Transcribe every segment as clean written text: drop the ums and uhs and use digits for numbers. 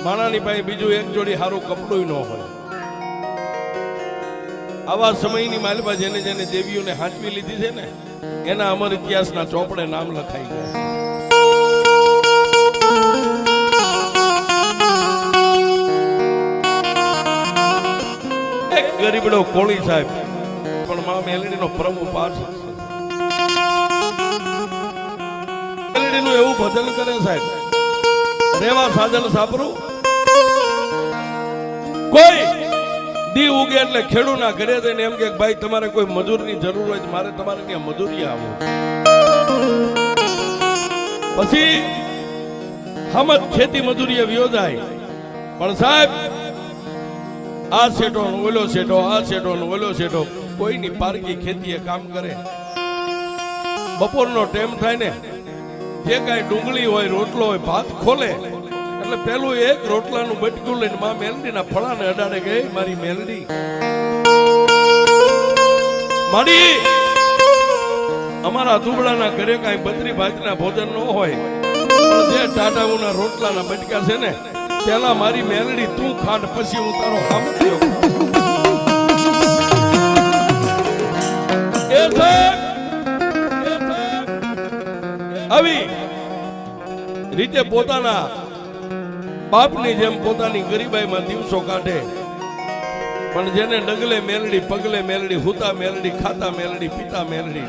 માણાની પાસે બીજું એક જોડી સારું કપડું ન હોય. આવા સમયની માલપા જેને જેને દેવીઓને હાંચવી લીધી છે ને એના અમર ઇતિહાસના ચોપડે નામ લખાઈ ગયા. એક ગરીબડો કોળી સાહેબ પણ મા મેલડીનો પ્રભુ પાસ મેલડીનું એવું ભજન કરે સાહેબ, રેવા સાજન સાપરું કોઈ દી ઉગે એટલે ખેડૂના ઘરે જઈને એમ કે ભાઈ તમારે કોઈ મજૂરની જરૂર હોય તો મારે તમારે ત્યાં મજૂરી આવો. પછી હમત ખેતી મજૂરીએ વ્યો જાય. પણ સાહેબ આ શેઠો ને ઓલો શેઠો, આ શેઠો ને ઓલો શેઠો કોઈની પારકી ખેતીએ કામ કરે. બપોરનો ટાઈમ થાય ને જે કાંઈ ડુંગળી હોય, રોટલો હોય, ભાત ખોલે એટલે પેલું એક રોટલાનું બટકું લઈને માં મેલડીના ફળાને અડાડે ગઈ મારી મેલડી મારી અમારા દુબળાના ઘરે કાંઈ બત્રી ભાતના ભોજન ન હોય પણ જે ટાટાઓના રોટલાના બટકા છે ને પેલા મારી મેલડી તું ખાંડ પછી હું તારો સાંભળ્યો. આવી રીતે પોતાના બાપની જેમ પોતાની ગરીબાઈમાં દિવસો કાઢે. પણ જેને ડગલે મેલડી, પગલે મેલડી, હુતા મેલડી, ખાતા મેલડી, પીતા મેલડી,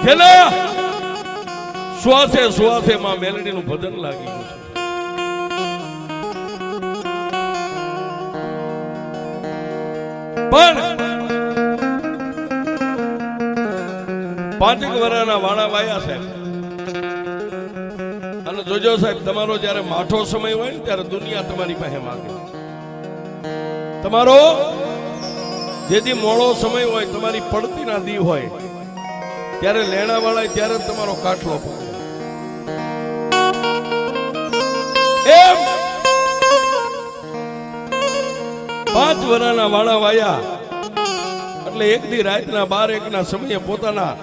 જેના શ્વાસે શ્વાસે માં મેલડીનું ભજન લાગી ગયું છે. પણ 5 વર્ષના વાણા વાયા સાહેબ. અને જોજો સાહેબ તમારો જયારે માઠો સમય હોય ને ત્યારે દુનિયા તમારી પાસે માંગે. તમારો જેથી મોડો સમય હોય, તમારી પડતીના દી હોય ત્યારે લેણા વાળા ત્યારે તમારો કાઠલો પકડે. એમ 5 વર્ષના વાળા વાયા એટલે એક દી રાતના 12-1 સમયે પોતાના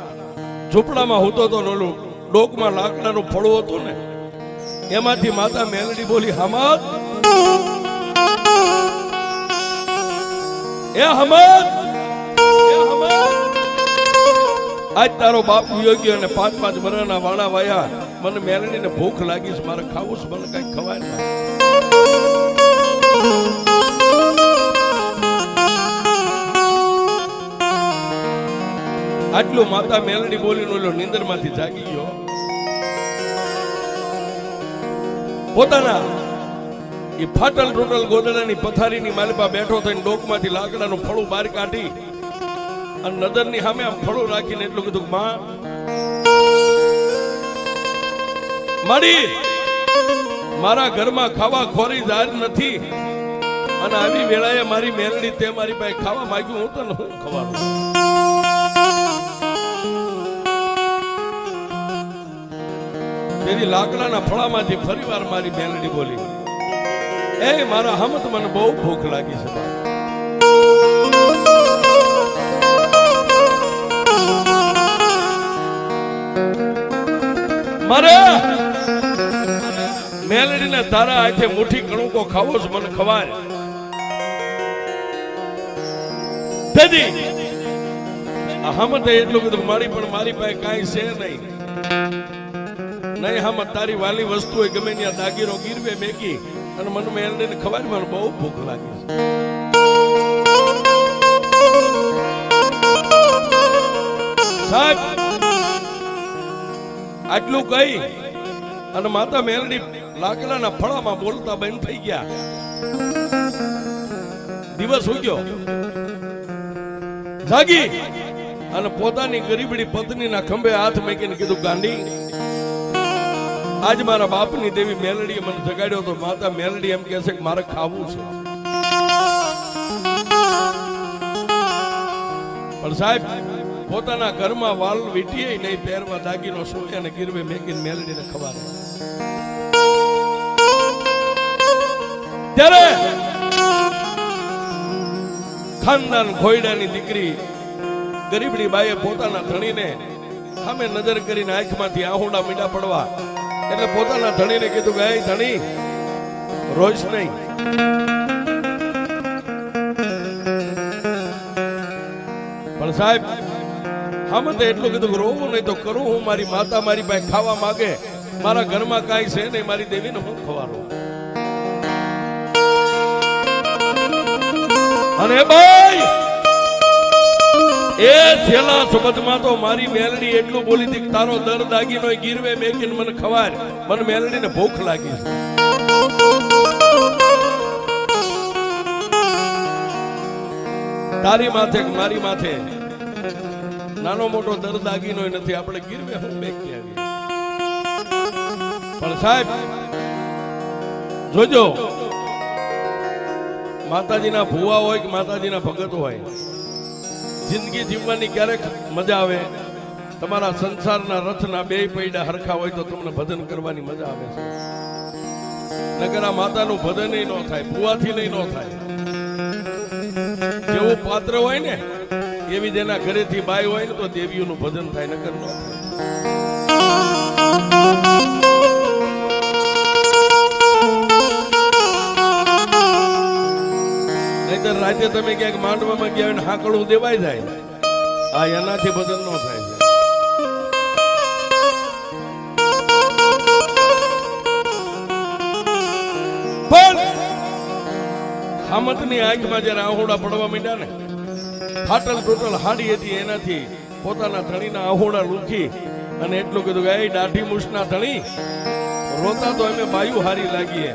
ઝૂંપડામાં હોતો તો ઓલું ડોકમાં લાકડાનું ફળું હતું ને એમાંથી માતા મેલડી બોલી, હમદ એ હમદ એ હમદ, આજ તારો બાપ યોગ્ય અને 5-5 વર્ષના વાણા વાયા મને મેલડીને ભૂખ લાગી છે, મારે ખાવું છે, મને કઈ ખવાય ના. આટલું માતા મેલડી બોલીને ઓલો નીંદરમાંથી જાગી ગયો. પોતાના એ ફાટલ ટોટલ ગોદડાની પથારીની માલપા બેઠો થઈને ડોકમાંથી લાકડાનું ફળું બહાર કાઢી અને નજરની સામે આમ ફળું રાખીને એટલું કીધું, માં મારી મારા ઘરમાં ખાવા ખોરી જાર નથી અને આવી વેળાએ મારી મેલડી તે મારી પાસે ખાવા માંગ્યું, હું તને હું ખવાનું. તેથી લાકડાના ફળામાંથી ફરીવાર મારી મેલડી બોલી, એ મારા હમત મને બહુ ભૂખ લાગી છે. મારે મેલડીને તારા હાથે મુઠ્ઠી કણુકો ખાવો છે, મને ખવાય. તેથી હમતે એટલું કીધું, મારી પણ મારી પાસે કાંઈ છે નહીં. નહીં હમત તારી વાલી વસ્તુ હોય ગમે ત્યાં દાગીરો ગીરવે મેકી અને મને મેલડીને ખવાય, મને બહુ ભૂખ લાગી છે. સાહેબ આટલું કહી અને માતા મેલડી લાકડાના ફળામાં બોલતા બંધ થઈ ગયા. દિવસ ઉગ્યો, જાગી અને પોતાની ગરીબડી પત્નીના ખંભે હાથ મૂકીને કીધું, ગાંડી આજ મારા બાપની દેવી મેલડીએ મને જગાડ્યો તો. માતા મેલડી એમ કહે છે કે મારે ખાવું છે. પણ સાહેબ પોતાના ઘરમાં વાલ વીટીએ નહીં, પહેરવા દાગીનો સોય અને ગીરવે મેકીને મેલડીને ખવાડે. ત્યારે ખાનદાન ખોયડાની દીકરી ગરીબડી બાઈએ પોતાના ધણીને સામે નજર કરીને આંખમાંથી આહુડા મીડા પડવા એટલે પોતાના ધણીને કીધું કે એ ધણી રોઈશ નહીં. પણ સાહેબ આમ તો એટલું કીધું કે રોવું નહીં તો કરું હું. મારી માતા મારી પાસે ખાવા માંગે, મારા ઘરમાં કાંઈ છે નહીં, મારી દેવીને હું ખવાનું. અને ભાઈ એ છેલ્લા શબ્દમાં તો મારી મેલડી એટલું બોલી હતી કે તારો દર દાગીનો ગીરવે મેકીને મને ખવાર, મને મેલડીને ભૂખ લાગી છે. તારી માથે મારી માથે નાનો મોટો દર દાગીનો નથી, આપણે ગીરવે હું મેકી આવી. પણ સાહેબ જોજો, માતાજીના ભુવા હોય કે માતાજીના ભગત હોય, જિંદગી જીવવાની ક્યારેક મજા આવે. તમારા સંસારના રથના બે પૈડા હરખા હોય તો તમને ભજન કરવાની મજા આવે છે. નકર આ માતાનું ભજન ન થાય, ભુવાથી નહીં ન થાય. જેવું પાત્ર હોય ને એવી જેના ઘરેથી બાઈ હોય ને તો દેવીઓનું ભજન થાય, નકર ન થાય. નહીતર રાતે તમે ક્યાંક માંડવામાં ગયા હોય ને હાકડું દેવાઈ જાય, આ એનાથી ભજન ન થાય. પણ હામતની આંખમાં જયારે આહોડા પડવા માંડ્યા ને, ફાટલ ટોટલ હાડી હતી, એનાથી પોતાના ધણીના આહોડા લૂખી અને એટલું કીધું કે એ દાઢી મૂછના ધણી, રોતા તો અમે બાયુ હારી લાગીએ,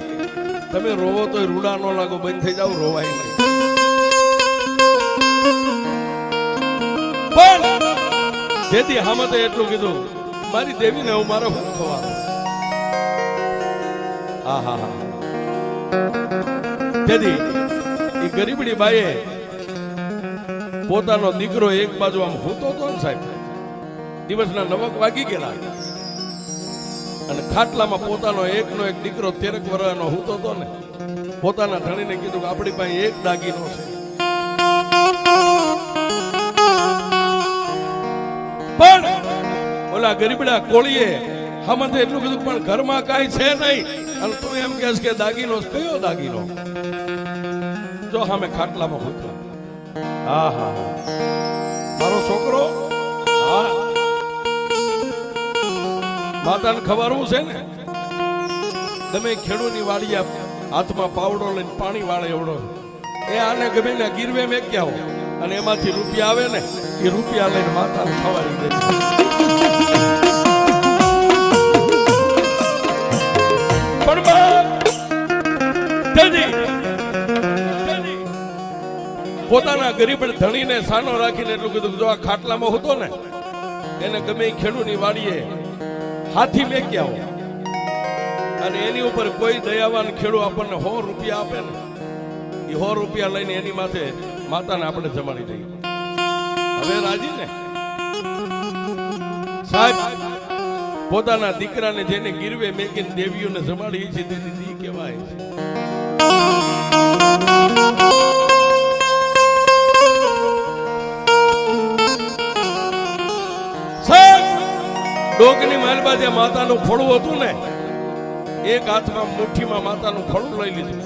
તમે રોવો તો રૂડા ન લાગો, બંધ થઈ જાવ, રોવાય નહીં. પણ જેથી હામતે એટલું કીધું, મારી દેવીને હું મારો હું ખવાનું. આહા હા. જેથી એ ગરીબડી બાઈએ પોતાનો દીકરો એક બાજુ આમ હૂતો હતો ને સાહેબ, દિવસના 9 વાગી ગયેલા, અને ખાટલામાં પોતાનો એકનો એક દીકરો 13 વર્ષનો હૂતો હતો ને, પોતાના ધણીને કીધું કે આપણી પાસે એક દાગીનો છે. પણ ઓલા ગરીબડા કોળીએ હમતે એટલું કીધું પણ ઘરમાં કાંઈ છે નહીં, અને તું એમ કહેશ કે દાગીનો કયો દાગીનો? જો સામે ખાટલામાં હૂતો. હા હા મારો છોકરો, હા માતાને ખબરવું છે ને, ગમે ખેડૂની વાડીએ હાથમાં પાવડો લઈને પાણી વાળે એવડો, એ આને ગમે ને ગીરવે મેક્યા હો, અને એમાંથી રૂપિયા આવે ને એ રૂપિયા લઈને માતાને ખવાડી દે. પોતાના ગરીબ ધણીને સાનો રાખીને એટલું કીધું, જો આ ખાટલામાં હતો ને એને ગમે ખેડૂની વાડીએ હાથી મેક્યા હો, અને એની ઉપર કોઈ દયાવાન ખેડૂત આપણને 100 રૂપિયા આપે ને, એ 100 રૂપિયા લઈને એની માથે માતાને આપણે જમાડી દઈએ. હવે રાજી ને સાહેબ, પોતાના દીકરાને જેને ગીરવે મેકીને દેવીઓને જમાડી છે તે દીદી કહેવાય છે. ડોકની માલબા જે માતાનું ફળું હતું ને, એક હાથમાં મુઠ્ઠીમાં માતાનું ફળું લઈ લીધું,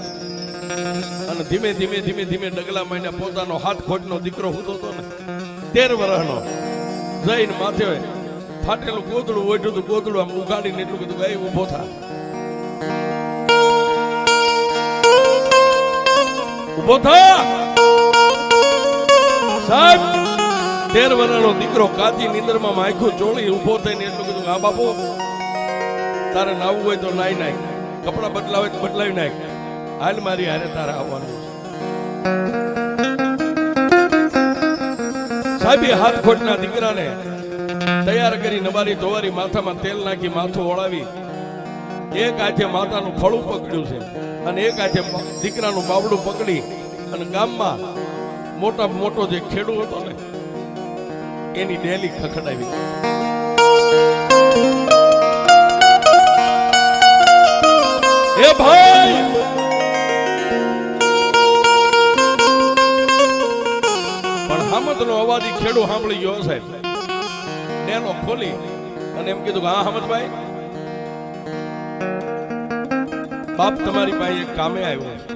અને ધીમે ધીમે ધીમે ધીમે ડગલા માંડ્યા. પોતાનો હાથ ખોટનો દીકરો હતો ને 13 વર્ષનો, જઈને માથે ફાટેલું ગોદડું ઓઢ્યું હતું, ગોદડું આમ ઉગાડીને એટલું કીધું કે ઊભો થા, ઊભો થા. સાહેબ 13 વર્ષનો દીકરો કાચી નીંદરમાં આંખું ચોળી ઊભો થઈને એટલું કીધું, હા બાપુ તારે નાવું હોય તો નાઈ નાખ, કપડા બદલાવે તો બદલાવી નાખ, હાલ મારી હારે તારે આવવાનું. સાહેબે હાથ ખોટના દીકરાને તૈયાર કરી નવારી ધોવારી માથામાં તેલ નાખી માથું ઓળાવી, એક હાથે માતાનું ફળું પકડ્યું છે અને એક હાથે દીકરાનું બાવડું પકડી, અને ગામમાં મોટા મોટો જે ખેડૂત હતો ને એની ડેલી ખખડાવી. એ ભાઈ પણ હામદનો અવાજ ખેડૂ સાંભળી ગયો સાહેબ, ડેલો ખોલી અને એમ કીધું કે હા હામદભાઈ બાપ તમારી પાસે એક કામે આવ્યો છે,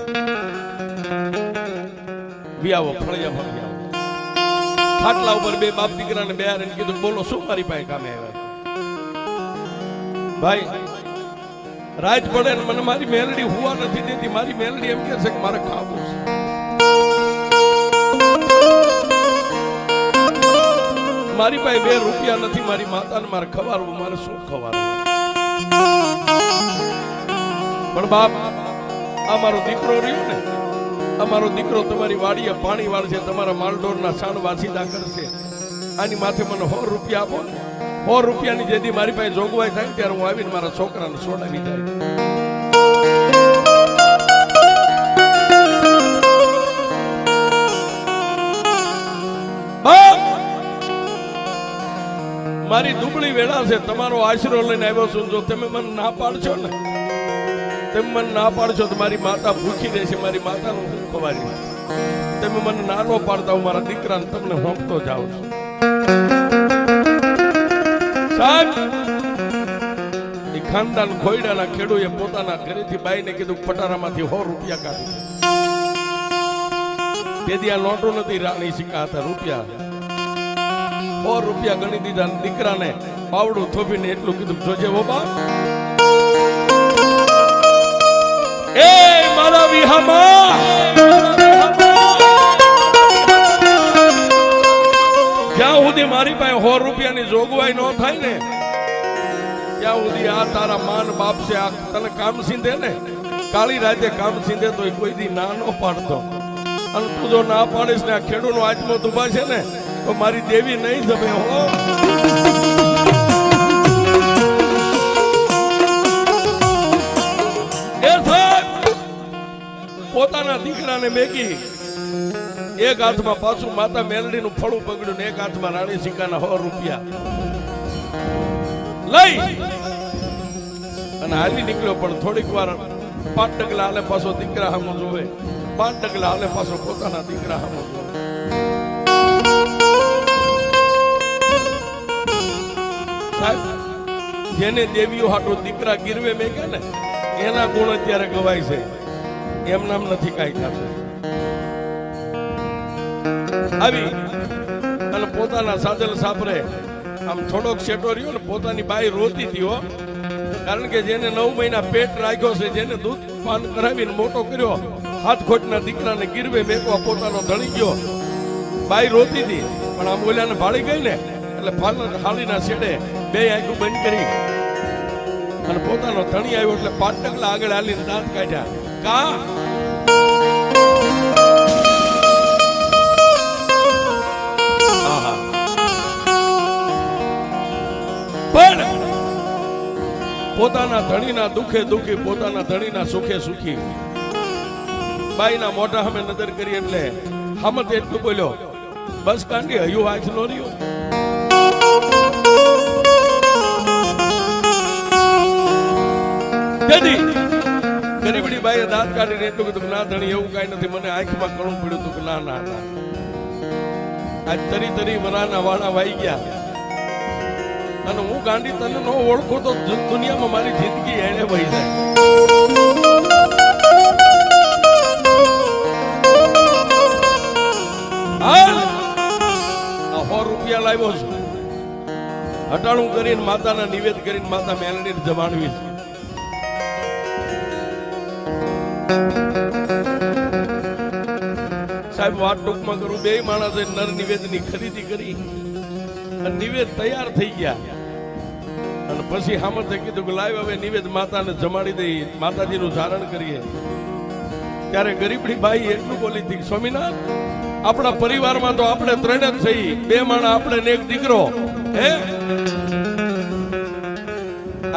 વિયાવો ફળિયા ફળિયા ખાટલા ઉપર બે બાપ દીકરાને બેહારે કીધું બોલો શું મારી પાસે કામે આવ્યા? ભાઈ રાત પડે ને મને મારી મેલડી હુવા નથી દેતી. મારી મેલડી એમ કે છે કે મારે ખાવું છે. મારી પાસે 2 રૂપિયા નથી. મારી માતાને મારે ખવારવું, મારે શું ખવારવું? પણ બાપ અમારો દીકરો રહ્યો ને, અમારો દીકરો તમારી વાડીએ પાણી વાળશે, તમારા માલઢોરના સાણ વાસીદા કરશે. આની માથે મને 100 રૂપિયા આપો ને. 100 રૂપિયાની જેથી મારી પાસે જોગવાઈ થાય ત્યારે હું આવીને મારા છોકરાને છોડાવી જાય. મારી દુબળી વેળા છે, તમારો આશરો લઈને આવ્યો છું. જો તમે મને ના પાડશો ને, તમે મને ના પાડશો તો મારી માતા ભૂખી રહેશે. મારી માતાનું શું ખવારી? તમે મને ના નો પાડતા હું મારા દીકરાને તમને હોંપતો જાઉં છું. સાહેબ એ ખાનદાન ખોયડાના ખેડૂએ પોતાના ઘરેથી બાઈને કીધું પટારામાંથી 100 રૂપિયા કાઢી. તેથી આ નોટો નથી, રાણી સિક્કા હતા, રૂપિયા. 100 રૂપિયા ગણી દીધા. દીકરાને પાવડું થોભીને એટલું કીધું જોજે ઓ બાપ, એ મારા વિહામાં જ્યાં સુધી મારી પાસે 100 રૂપિયાની જોગવાઈ ન થાય ને ત્યાં સુધી આ તારા માન બાપ છે. આ તને કામ સીંધે ને, કાળી રાતે કામ સીંધે તો કોઈ દી ના નો પાડતો. અને તું જો ના પાડીશ ને આ ખેડૂનો આત્મો તુભા છે ને તો મારી દેવી નહીં જમે હો. પોતાના દીકરાને મેકી એક હાથમાં પાછું માતા મેલડીનું ફળું પકડ્યું ને એક હાથમાં રાણી સિક્કાના 100 રૂપિયા લઈ અને હાલી નીકળ્યો. પણ થોડીક વાર 5 ડગલા હાલે પાછો દીકરા સામો જોવે, 5 ડગલા હાલે પાછો પોતાના દીકરા સામો જોવે. સાહેબ જેને દેવીઓ હાટો દીકરા ગીરવે મેક્યા ને એના ગુણ અત્યારે ગવાય છે. એમ નામ નથી કાંઈ થશે. આવી અને પોતાના સાજલ સાપરે આમ થોડોક શેટો રહ્યો ને પોતાની બાઈ રોતી હતી હો. કારણ કે જેને 9 મહિના પેટ રાખ્યો છે, જેને દૂધ પાન કરાવીને મોટો કર્યો, હાથ ખોટના દીકરાને ગીરવે મેકવા પોતાનો ધણી ગયો. બાઈ રોતી હતી પણ આમ ઓલાને ભાળી ગઈ ને એટલે હાલીના છેડે 2 આંખો બંધ કરી અને પોતાનો ધણી આવ્યો એટલે 5 ડગલા આગળ હાલીને દાંત કાઢ્યા. કા પણ પોતાના ધણીના દુખે દુખી, પોતાના ધણીના સુખે સુખી બાઈના મોઢા સામે નજર કરી એટલે હામત એટલું બોલ્યો, બસ કાંડી હયું આજ નો રહ્યો. ગરીબડી બાઈએ દાંત કાઢીને એટલું કીધું ના ધણી એવું કઈ નથી, મને આંખમાં કણું પડ્યું હતું કે ના ના ના. આજ તરી તરી વરાના વાણા વાઈ ગયા અને હું ગાંડી તને નો ઓળખું તો દુનિયામાં મારી જિંદગી એણે વહી જાય. આ 100 રૂપિયા લાવ્યો છું, હટાણું કરીને માતાના નિવેદ કરીને માતા મેલડીને જમાડવી છે. સાહેબ વાત ટૂંકમાં કરું, 2 માણસે નર નિવેદની ખરીદી કરી અને નિવેદ તૈયાર થઈ ગયા અને પછી હામતે કીધું કે લાવ હવે નિવેદ માતાને જમાડી દઈ, માતાજીનું ધારણ કરીએ. ત્યારે ગરીબડી બાઈ એટલું બોલી હતી, સ્વામિનાથ આપણા પરિવારમાં તો આપણે 3 જ થઈ, 2 માણા આપણે ને એક દીકરો. હે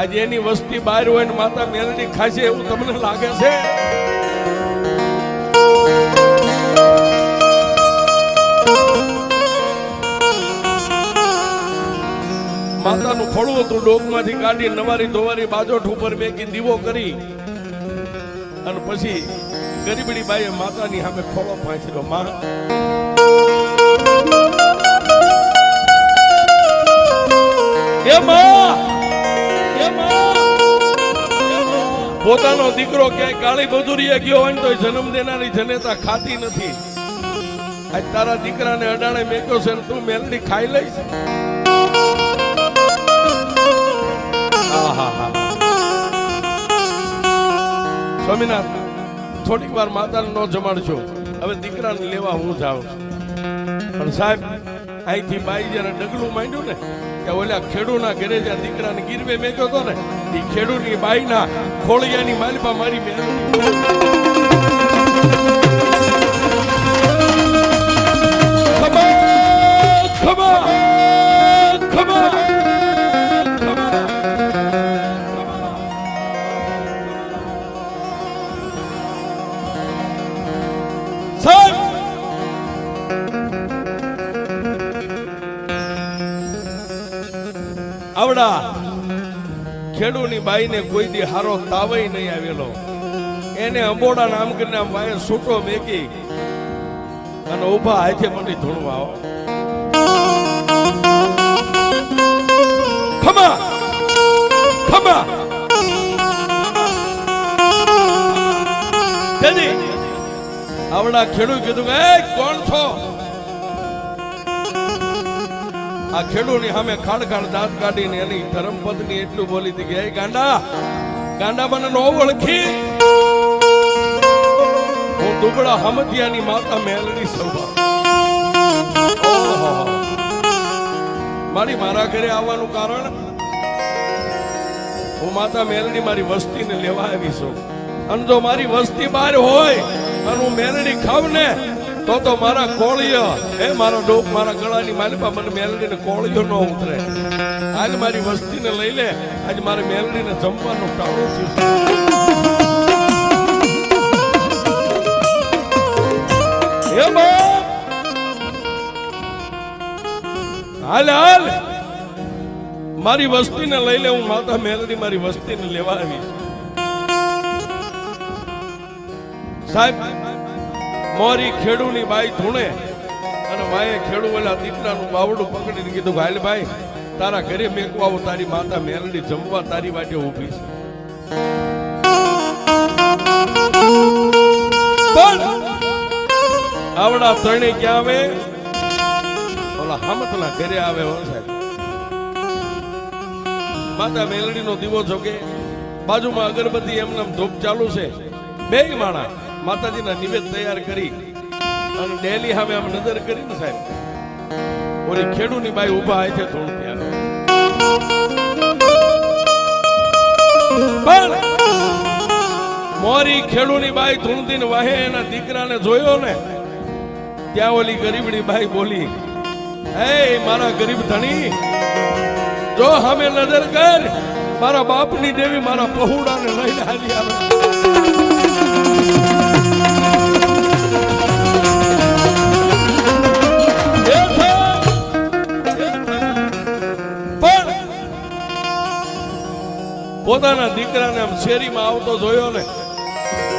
આજે એની વસ્તી બહાર હોય ને માતા મેલડી ખાશે એવું તમને લાગે છે? માતાનું ફળું હતું, ડોકમાંથી કાઢી નવારી ધોવારી બાજોઠ ઉપર મેકી દીવો કરી અને પછી ગરીબડી બાઈએ માતાની સામે ખોળો પાંચર્યો. માં પોતાનો દીકરો ક્યાંય કાળી મજૂરીએ ગયો હોય ને તો જન્મ દેનારી જનેતા ખાતી નથી. આજ તારા દીકરાને અડાણે મેક્યો છે ને તું મેલડી ખાઈ લઈશ. સ્વામિનાથ, થોડીક વાર માતાને ન જમાડશો, હવે દીકરાને લેવા હું જાઉં છું. પણ સાહેબ, અહીંથી બાઈ જયારે ડગલું માંડ્યું ને ત્યાં ઓલા ખેડૂના ઘરે જ્યાં દીકરાને ગીરવે મેક્યો હતો ને એ ખેડૂની બાઈના ખોળિયાની માલિપા મારી મેળવી. આવડા ખેડૂની બાઈને કોઈ દી હારો તાવય નહીં આવેલો. એને અંબોડા નામ કરીને આમ વાય સૂટો મેકી અને ઉભા હાથે મંડી ધૂણવા આવો. ખમા ખમા તેની આવડા ખેડૂ કીધું કે કોણ છો? આ ખેડૂની સામે ખાડ ખાડ દાંત કાઢીને એની ધર્મપત્ની એટલું બોલી હતી કે એ ગાંડા ગાંડા મને નો ઓળખી, હું દુબળા હમતિયાની માતા મેલડી સૌભા. મારા ઘરે આવવાનું કારણ, હું માતા મેલડી મારી વસ્તીને લેવા આવી છું. અને જો મારી વસ્તી બહાર હોય અને હું મેલડી ખાવ ને તો મારા કોળિયો મારા ડોક મારા ગળાની માલિપા મને મેલડીને કોળિયો ન ઉતરે. આજ મારી વસ્તીને લઈ લે, આજ મારે મેલડીને જમવાનું ટાળું થયું. હાલ હાલ મારી વસ્તીને લઈ લે, હું માતા મેલડી મારી વસ્તીને લેવા આવી. સાહેબ, મોરી ખેડૂની બાઈ ધૂણે અને માએ ખેડૂ ઓલા દીકરાનું બાવડું પકડીને કીધું હાલ ભાઈ, તારા ઘરે મેકવા આવું, તારી માતા મેલડી જમવા તારી વાટે ઊભી છે. પણ આવડા ત્રણે ક્યાં આવે? ઓલા હામતના ઘરે આવે. હો સાહેબ, માતા મેલડીનો દીવો જોગે, બાજુમાં અગરબત્તી એમનામ ધૂપ ચાલુ છે. બે માણા માતાજીના નિવેદ તૈયાર કરી અને ડેલી સામે આમ નજર કરીને સાહેબ ઓલી ખેડૂની બાઈ ઉભા હોય છે થોડું ત્યાં. પણ મોરી ખેડૂની બાઈ ધૂણતીને વાહે એના દીકરાને જોયો ને ત્યાં ઓલી ગરીબડી બાઈ બોલી, હે મારા ગરીબ ધણી, જો સામે નજર કર, મારા બાપની દેવી મારા પહોળાને લઈને હાલી આવે. પોતાના દીકરાને આમ શેરીમાં આવતો જોયો ને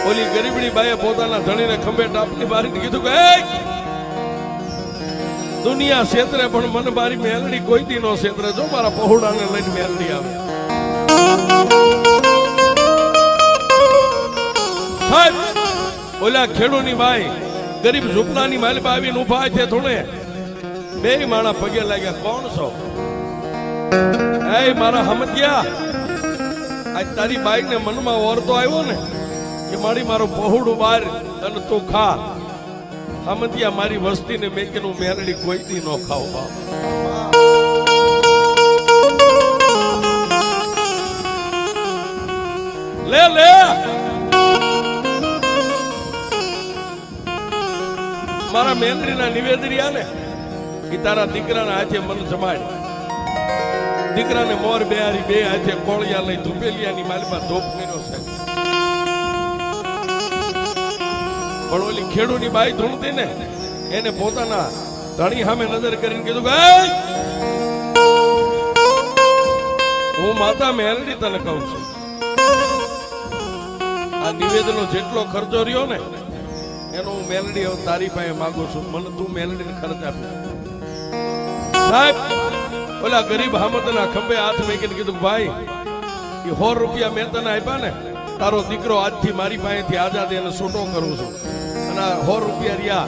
ઓલી ગરીબડી બાઈએ પોતાના ધણીને ખંભે ટાપની બારીને કીધું કે દુનિયા ક્ષેત્રે પણ મને મારી મેલડી કોઈ દી નો ક્ષેત્રે, જો મારા પહોળાને લઈને મેલડી આવે. સાહેબ, ઓલા ખેડૂની બાઈ ગરીબ ઝૂંપડાની માલિપા આવીને ઉભા છે થોડે. બે માણા પગે લાગ્યા, કોણ છો? એ મારા હમતિયા, આજ તારી બાઈ ને મનમાં ઓરતો આવ્યો ને કે મારી મારું પહોળું બાર અને તું ખા. હમતિયા, મારી વસ્તીને મેકીનું મેલડી કોઈ દી નો ખાવ. લે લે મારા મેલડીના નિવેદરિયા ને એ તારા દીકરાના હાથે મન જમાડ. દીકરાને મોર બેહારી બે હાથે કોળિયા લઈ ધુપેલિયાની માલમાં ધોપ કર્યો છે. પણ ઓલી ખેડૂની બાઈ ધૂણતી ને એને પોતાના ધણી સામે નજર કરીને કીધું કે હું માતા મેલડી તને કહું છું, આ નિવેદનો જેટલો ખર્ચો રહ્યો ને એનો હું મેલડી તારી પાસે માંગુ છું, મને તું મેલડીને ખર્ચ આપી. સાહેબ, ઓલા ગરીબ હામતના ખંભે હાથ મેકીને કીધું ભાઈ, એ 100 રૂપિયા મેં તને આપ્યા ને તારો દીકરો આજથી મારી પાસેથી આઝાદી અને છૂટો કરું છું અને આ 100 રૂપિયા રહ્યા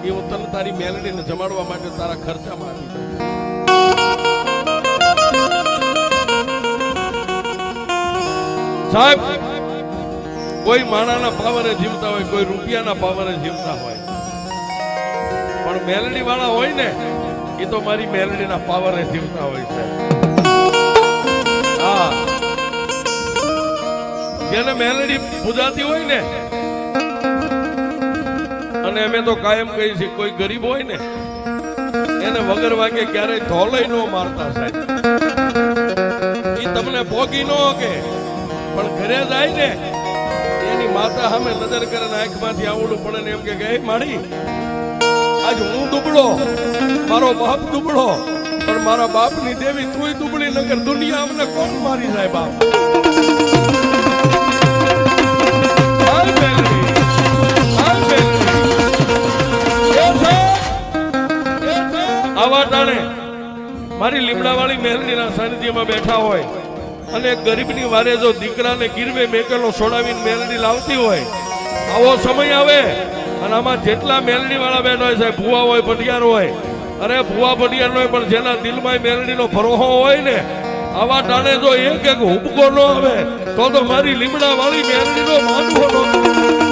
એ હું તને તારી મેલડીને જમાડવા માટે તારા ખર્ચામાં આપી દઉં. સાહેબ, કોઈ માણાના પાવરે જીવતા હોય, કોઈ રૂપિયાના પાવરે જીવતા હોય, પણ મેલડી વાળા હોય ને એ તો મારી મેલડીના પાવરે જીવતા હોય છે. હા, જેને મેલડી પૂજાતી હોય ને, અને અમે તો કાયમ કહીએ છીએ કોઈ ગરીબ હોય ને એને વગર વાગે ક્યારેય ધોલય ન મારતા સાહેબ. એ તમને ભોગી ન કે પણ ઘરે જાય ને એની માતા સામે નજર કરે ને આંખમાંથી આવડું પડે ને એમ કે હે માડી, આજ હું દુબળો, મારો બાપ દુબળો, પણ મારા બાપની દેવી તુંય દુબળી નગર દુનિયા અમને કોણ મારી જાય બાપ. આવા ટાણે મારી લીમડાવાળી મેલડીના સાનિધ્યમાં બેઠા હોય અને ગરીબની વારે જો દીકરાને ગીરવે મેકેલો છોડાવીને મેલડી લાવતી હોય, આવો સમય આવે અને આમાં જેટલા મેલડી વાળા બેઠા હોય સાહેબ, ભુવા હોય, ભટિયાર હોય, અરે ભુવા ભટિયાર હોય, પણ જેના દિલમાં મેલડીનો ભરોહો હોય ને, આવા ટાણે જો એક હુબકો ન આવે તો મારી લીમડાવાળી મેલડીનો માનવો ન